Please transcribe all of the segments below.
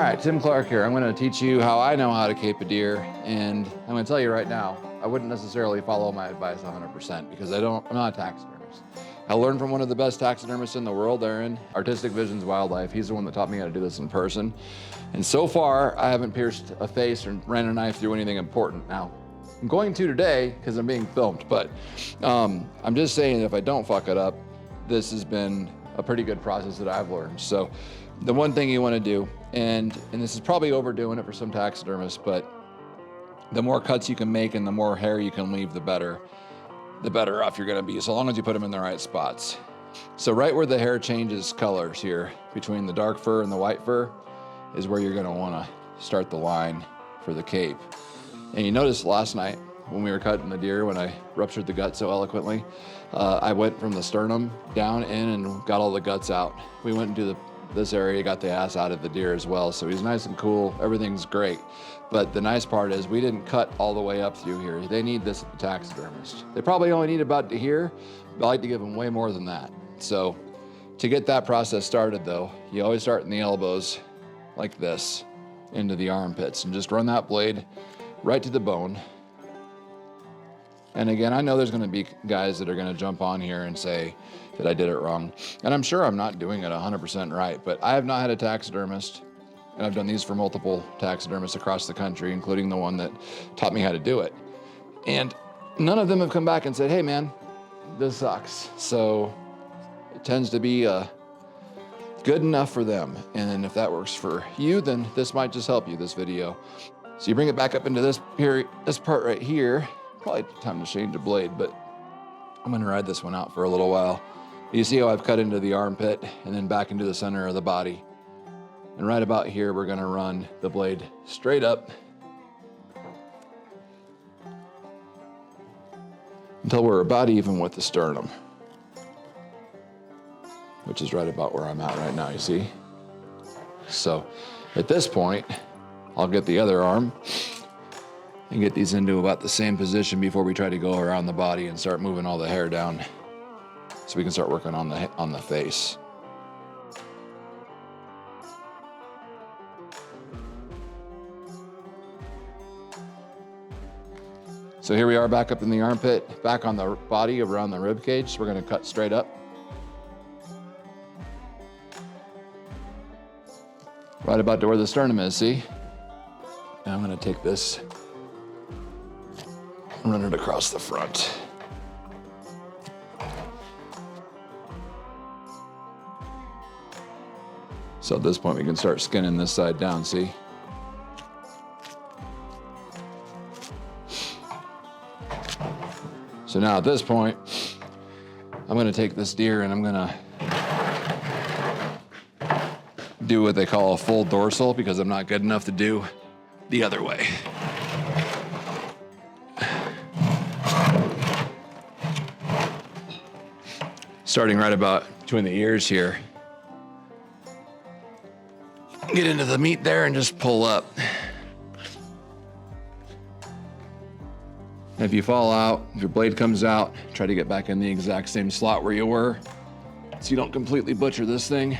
right, Tim Clark here. I'm gonna teach you how I know how to cape a deer, and I'm gonna tell you right now, I wouldn't necessarily follow my advice 100% because I'm not a taxidermist. I learned from one of the best taxidermists in the world, Aaron, Artistic Visions Wildlife. He's the one that taught me how to do this in person. And so far, I haven't pierced a face or ran a knife through anything important. Now, I'm going to today because I'm being filmed, but I'm just saying if I don't fuck it up, this has been a pretty good process that I've learned. So the one thing you want to do, and this is probably overdoing it for some taxidermists, but the more cuts you can make and the more hair you can leave, the better off you're going to be, so long as you put them in the right spots. So right where the hair changes colors here, between the dark fur and the white fur, is where you're going to want to start the line for the cape. And you noticed last night when we were cutting the deer, when I ruptured the gut so eloquently, I went from the sternum down in and got all the guts out. We went into this area, got the ass out of the deer as well, so he's nice and cool, everything's great. But the nice part is we didn't cut all the way up through here. They need this at the taxidermist. They probably only need about to here, but I like to give them way more than that. So to get that process started though, you always start in the elbows like this, into the armpits, and just run that blade right to the bone. And again, I know there's gonna be guys that are gonna jump on here and say that I did it wrong. And I'm sure I'm not doing it 100% right, but I have not had a taxidermist, and I've done these for multiple taxidermists across the country, including the one that taught me how to do it. And none of them have come back and said, hey man, this sucks. So it tends to be good enough for them. And then if that works for you, then this might just help you, this video. So you bring it back up into this part right here. Probably time to change the blade, but I'm gonna ride this one out for a little while. You see how I've cut into the armpit and then back into the center of the body. And right about here, we're gonna run the blade straight up until we're about even with the sternum, which is right about where I'm at right now, you see? So at this point, I'll get the other arm and get these into about the same position before we try to go around the body and start moving all the hair down so we can start working on the face. So here we are back up in the armpit, back on the body around the rib cage. So we're gonna cut straight up. Right about to where the sternum is, see? And I'm gonna take this and run it across the front. So at this point we can start skinning this side down, see? So now at this point, I'm gonna take this deer and I'm gonna do what they call a full dorsal because I'm not good enough to do the other way. Starting right about between the ears here. Get into the meat there and just pull up. And if you fall out, if your blade comes out, try to get back in the exact same slot where you were so you don't completely butcher this thing.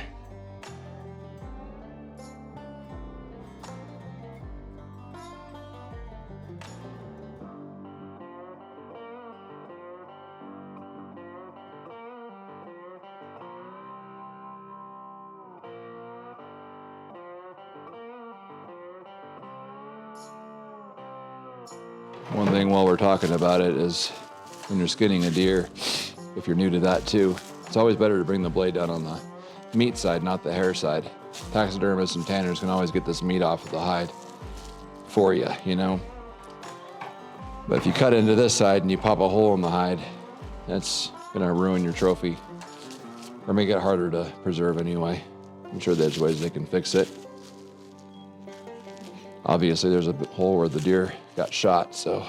One thing while we're talking about it is when you're skinning a deer, if you're new to that too, it's always better to bring the blade down on the meat side, not the hair side. Taxidermists and tanners can always get this meat off of the hide for you, you know? But if you cut into this side and you pop a hole in the hide, that's gonna ruin your trophy or make it harder to preserve anyway. I'm sure there's ways they can fix it. Obviously, there's a hole where the deer got shot, so.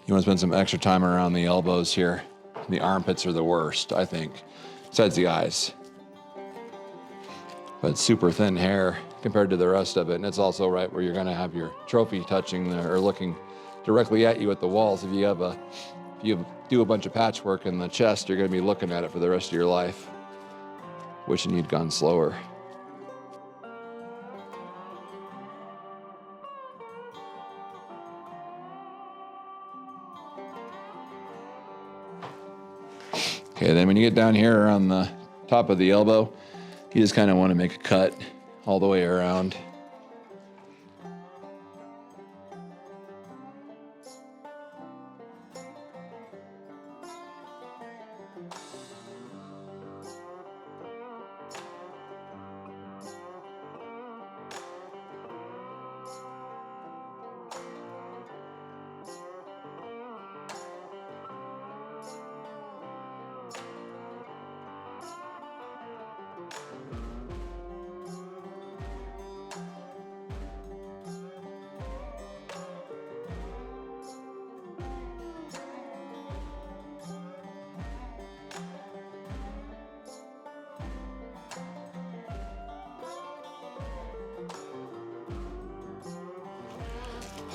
You want to spend some extra time around the elbows here. The armpits are the worst, I think, besides the eyes. But super thin hair compared to the rest of it, and it's also right where you're gonna have your trophy touching or looking directly at you at the walls. If you have a If you do a bunch of patchwork in the chest, you're gonna be looking at it for the rest of your life, wishing you'd gone slower. Okay, then when you get down here around the top of the elbow, you just kind of want to make a cut all the way around.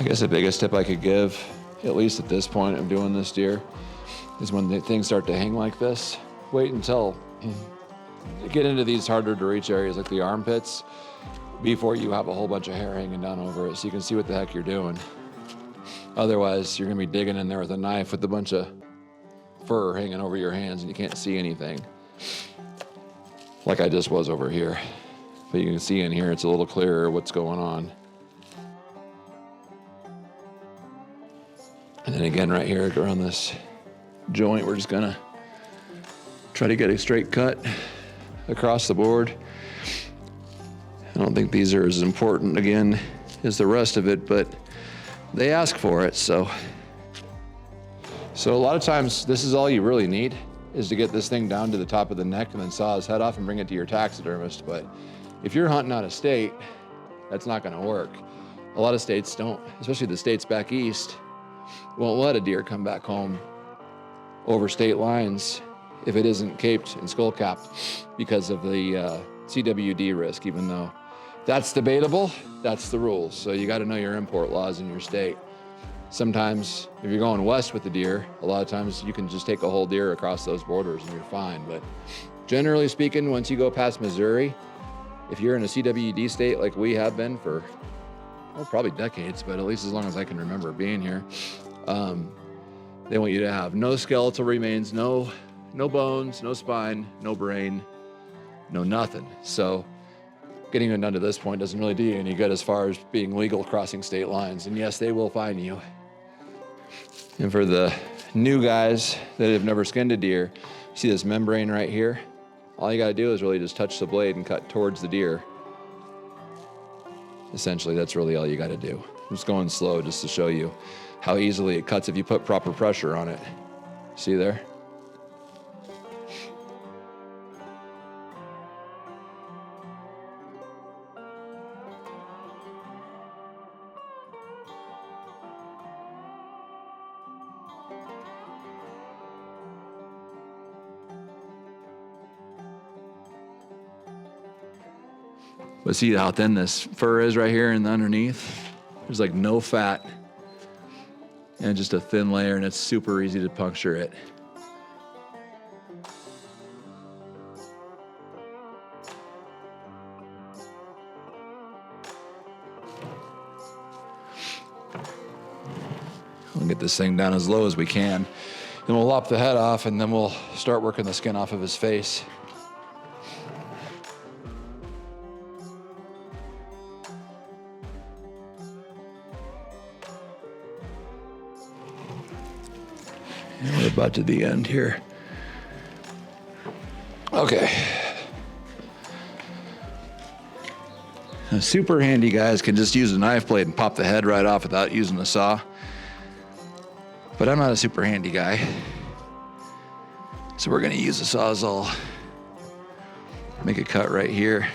I guess the biggest tip I could give, at least at this point of doing this deer, is when the things start to hang like this, wait until you get into these harder to reach areas like the armpits before you have a whole bunch of hair hanging down over it so you can see what the heck you're doing. Otherwise, you're gonna be digging in there with a knife with a bunch of fur hanging over your hands and you can't see anything. Like I just was over here. But you can see in here, it's a little clearer what's going on. And then again, right here around this joint, we're just gonna try to get a straight cut across the board. I don't think these are as important, again, as the rest of it, but they ask for it, so. So a lot of times, this is all you really need, is to get this thing down to the top of the neck and then saw his head off and bring it to your taxidermist. But if you're hunting out of state, that's not gonna work. A lot of states don't, especially the states back east, won't let a deer come back home over state lines if it isn't caped and skull capped because of the CWD risk, even though that's debatable, that's the rules. So you gotta know your import laws in your state. Sometimes if you're going west with the deer, a lot of times you can just take a whole deer across those borders and you're fine. But generally speaking, once you go past Missouri, if you're in a CWD state like we have been for, well, probably decades, but at least as long as I can remember being here, they want you to have no skeletal remains, no bones, no spine, no brain, no nothing. So getting it down to this point doesn't really do you any good as far as being legal crossing state lines. And yes, they will fine you. And for the new guys that have never skinned a deer, see this membrane right here? All you gotta do is really just touch the blade and cut towards the deer. Essentially, that's really all you gotta do. I'm just going slow just to show you how easily it cuts if you put proper pressure on it. See there? But see how thin this fur is right here and underneath? There's like no fat and just a thin layer, and it's super easy to puncture it. We'll get this thing down as low as we can. Then we'll lop the head off and then we'll start working the skin off of his face. And we're about to the end here. Okay. Now, super handy guys can just use a knife blade and pop the head right off without using a saw. But I'm not a super handy guy. So we're gonna use a Sawzall. Make a cut right here.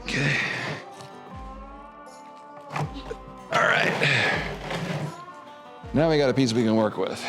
Okay. All right. Now we got a piece we can work with.